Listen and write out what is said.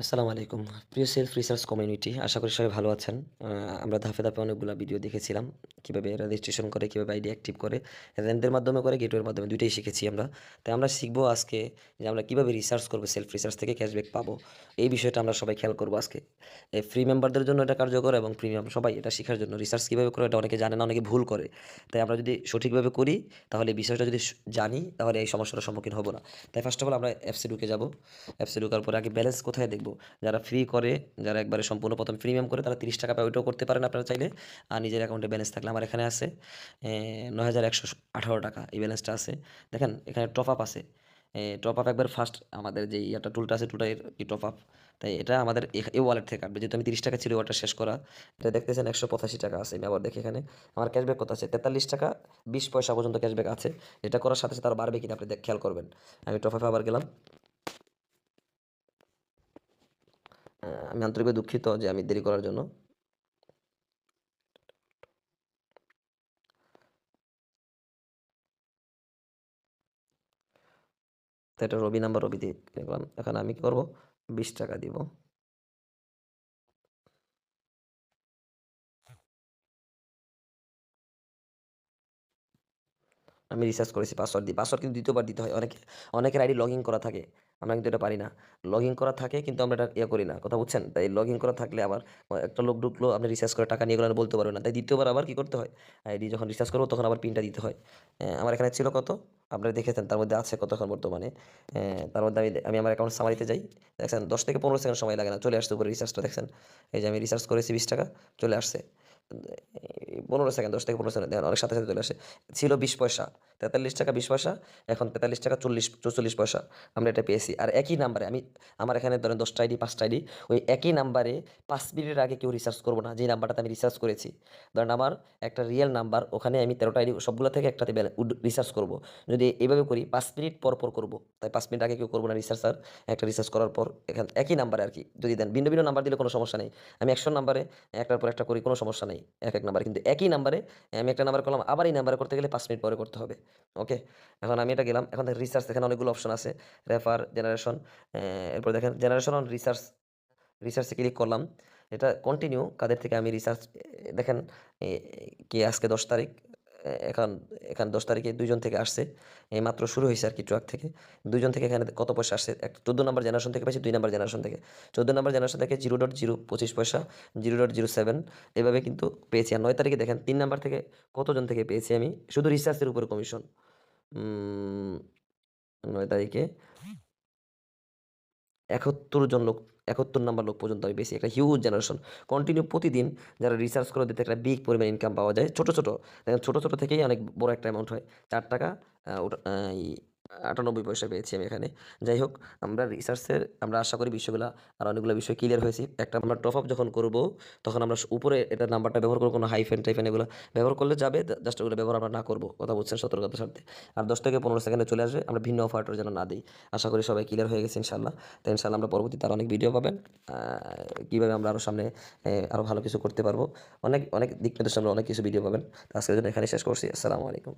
আসসালামু আলাইকুম। প্রিয় সেলফ রিসার্চ কমিউনিটি, আশা করি সবাই ভালো আছেন। আমরা ধাপে, ধাপে অনেকগুলা ভিডিও দেখেছিলাম। কিভাবে এরা রেজিস্ট্রেশন করে, কিভাবে আইডি অ্যাক্টিভ করে, রেন্টের মাধ্যমে করে, গেটওয়ের মাধ্যমে ২ টাই শিখেছি আমরা। তাই আমরা শিখবো আজকে যে আমরা কিভাবে রিসার্চ করবো, সেলফ রিসার্চ থেকে ক্যাশব্যাক পাবো। এই বিষয়টা আমরা সবাই খেয়াল করবো আজকে। ফ্রি মেম্বারদের জন্য এটা কার্যকর এবং প্রিমিয়াম সবাই এটা শিখার জন্য। রিসার্চ কিভাবে করে এটা অনেকে জানে না, অনেকে ভুল করে। তাই আমরা যদি সঠিকভাবে করি, তাহলে এই বিষয়টা যদি জানি, তাহলে এই সমস্যাটার সম্মুখীন হব না। তাই ফার্স্ট অফ অল আমরা অ্যাপসে ঢুকে যাবো। অ্যাপসে ঢোকার পরে আগে ব্যালেন্স কোথায় দেখব? যারা ফ্রি করে, যারা একবারে সম্পূর্ণ প্রথম প্রিমিয়াম করে তারা ৩০ টাকা পায়, ওইটাও করতে পারেন আপনারা চাইলে। আর নিজের অ্যাকাউন্টে ব্যালেন্স থাকলে আমার এখানে আছে ৯,১১৮ টাকা এই ব্যালেন্সটা আছে। দেখেন এখানে টপ আপ আছে। টপ আপ একবার ফার্স্ট আমাদের যে ইয়াটা টুলটা আছে, টুলটা কি টপ আপ। তাই এটা আমাদের এই ওয়ালেট থেকে কাটবে, যেহেতু আমি ৩০ টাকা ছিল ওয়ালেটটা শেষ করা। এটা দেখতেছেন ১৮৫ টাকা আছে। আমি আবার দেখি এখানে আমার ক্যাশব্যাক কত আছে, ৪৩ টাকা ২০ পয়সা পর্যন্ত ক্যাশব্যাক আছে। এটা করার সাথে সাথে আরও বাড়বে কিনা আপনি খেয়াল করবেন। আমি টপ আপে আবার গেলাম। আমি আন্তরিকভাবে দুঃখিত যে আমি দেরি করার জন্য। তো এটা রবি নাম্বার, রবি দিয়ে লিখলাম। এখন আমি কি করব? ২০ টাকা দিব। আমি রিসার্চ করেছি পাসওয়ার্ড দিয়ে। পাসওয়ার্ড কিন্তু ২য় বার দিতে হয়। অনেকের আইডি লগইন করা থাকে। আমরা কিন্তু এটা পারি না। লগইন করা থাকে কিন্তু আমরা এটা করি না। কথা বুঝছেন? তাই লগইন করা থাকলে আবার একটা লোক ঢুকলো, আপনি রিসার্চ করে টাকা নিয়ে গেলেন বলতে পারবেন না। তাই ২য় বার আবার কি করতে হয়? আইডি যখন রিসার্চ করব তখন আবার পিনটা দিতে হয়। আমার এখানে ছিল কত? আপনারা দেখেছেন তার মধ্যে আছে কত এখন বর্তমানে। তার মধ্যে আমি আমার অ্যাকাউন্ট সামারিতে যাই। দেখছেন ১০ থেকে ১৫ সেকেন্ড সময় লাগে না। চলে আসছে উপরে রিসার্চটা দেখছেন। এই যে আমি রিসার্চ করেছি ৳২০, চলে আসছে। ১৫ সেকেন্ড, ১০ থেকে ১৫ সেকেন্ড দেখেন অনেক সাথে, সাথে চলে আসে। ছিল ২০ পয়সা, ৪৩ টাকা ২০ পয়সা, এখন ৪৩ টাকা ৪৪ পয়সা আমরা এটা পেয়েছি। আর একই নাম্বারে আমার এখানে ধরেন ১০ টা আইডি, ৫ টা আইডি, ওই একই নাম্বারে ৫ মিনিটের আগে কেউ রিসার্চ করব না, যেই নাম্বারটাতে আমি রিসার্চ করেছি। ধরেন আমার একটা রিয়েল নাম্বার, ওখানে আমি ১৩ টা আইডি সবগুলো থেকে একটাতে রিসার্চ করব। যদি এভাবে করি ৫ মিনিট পর, পর করব। তাই ৫ মিনিট আগে কেউ করব না রিসার্চ আর। একটা রিসার্চ করার পর একই নাম্বারে আরকি যদি দেন। ভিন্ন, ভিন্ন নাম্বার দিলে কোনো সমস্যা নেই। আমি ১০০ নাম্বারে একটার পর একটা করি, কোনো সমস্যা নেই। এক নাম্বারে কিন্তু একই নাম্বারে আমি একটা নাম্বার করলাম, আবার এই নাম্বারে করতে গেলে ৫ মিনিট পরে করতে হবে। ওকে? এখন আমি এটা গেলাম। এখন দেখেন রিসার্চ, এখানে অনেকগুলো অপশন আছে। রেফার, জেনারেশন, এরপর দেখেন জেনারেশন অন রিসার্চ, রিসার্চে ক্লিক করলাম। এটা কন্টিনিউ কাদের থেকে আমি রিসার্চ দেখেন এ কি আজকে ১০ তারিখ। এখন এখানে ১০ তারিখে ২ জন থেকে আসছে। এইমাত্র শুরু হইছে আরকি ট্রাক থেকে। ২ জন থেকে এখানে কত পয়সা আসছে? ১৪ নাম্বার জেনারেশন থেকে পাইছি, ২ নাম্বার জেনারেশন থেকে। ১৪ নাম্বার জেনারেশন থেকে 0.025 পয়সা, 0.07 এভাবে কিন্তু পেয়েছি। আর ৯ তারিখে দেখেন ৩ নাম্বার থেকে কতজন থেকে পেয়েছি আমি? শুধু রিসার্চের উপরে কমিশন। উম ৯ তারিখে ৭১ জন লোক, ৭১ নাম্বার লোক পর্যন্ত আমি পেয়েছি। একটা হিউজ জেনারেশন। কন্টিনিউ প্রতিদিন যারা রিসার্চ করে দিতে একটা বিগ পরিমাণ ইনকাম পাওয়া যায়। ছোট, ছোট দেখেন ছোট, ছোট থেকেই অনেক বড় একটা অ্যামাউন্ট হয়। ৳৪ ওটা ই ৯৮ পয়সা পেয়েছি আমি এখানে। যাই হোক, আমরা আশা করি বিষয়গুলা আর অনেকগুলো বিষয় ক্লিয়ার হয়েছি। একটা আমরা টপ আপ যখন করব, তখন আমরা উপরে এটার নাম্বারটা ব্যবহার করব, কোনো হাইফেন-টাইফেন এগুলা ব্যবহার করলে যাবে। জাস্ট ওগুলো ব্যবহার আমরা না করব। কথা বুঝছেন সতর্কতার স্বার্থে। আর ১০ থেকে ১৫ সেকেন্ডে চলে আসবে। আমরা ভিন্ন অফারটা যেন না দেই। আশা করি সবাই ক্লিয়ার হয়ে গেছে ইনশাআল্লাহ। তো ইনশাআল্লাহ আমরা পরবর্তীতে আরও অনেক ভিডিও পাবেন। কীভাবে আমরা আরও সামনে আরও ভালো কিছু করতে পারবো। অনেক, অনেক দিক নির্দেশনা অনেক কিছু ভিডিও পাবেন। তো আজকের জন্য এখানেই শেষ করছি। আসসালামু আলাইকুম।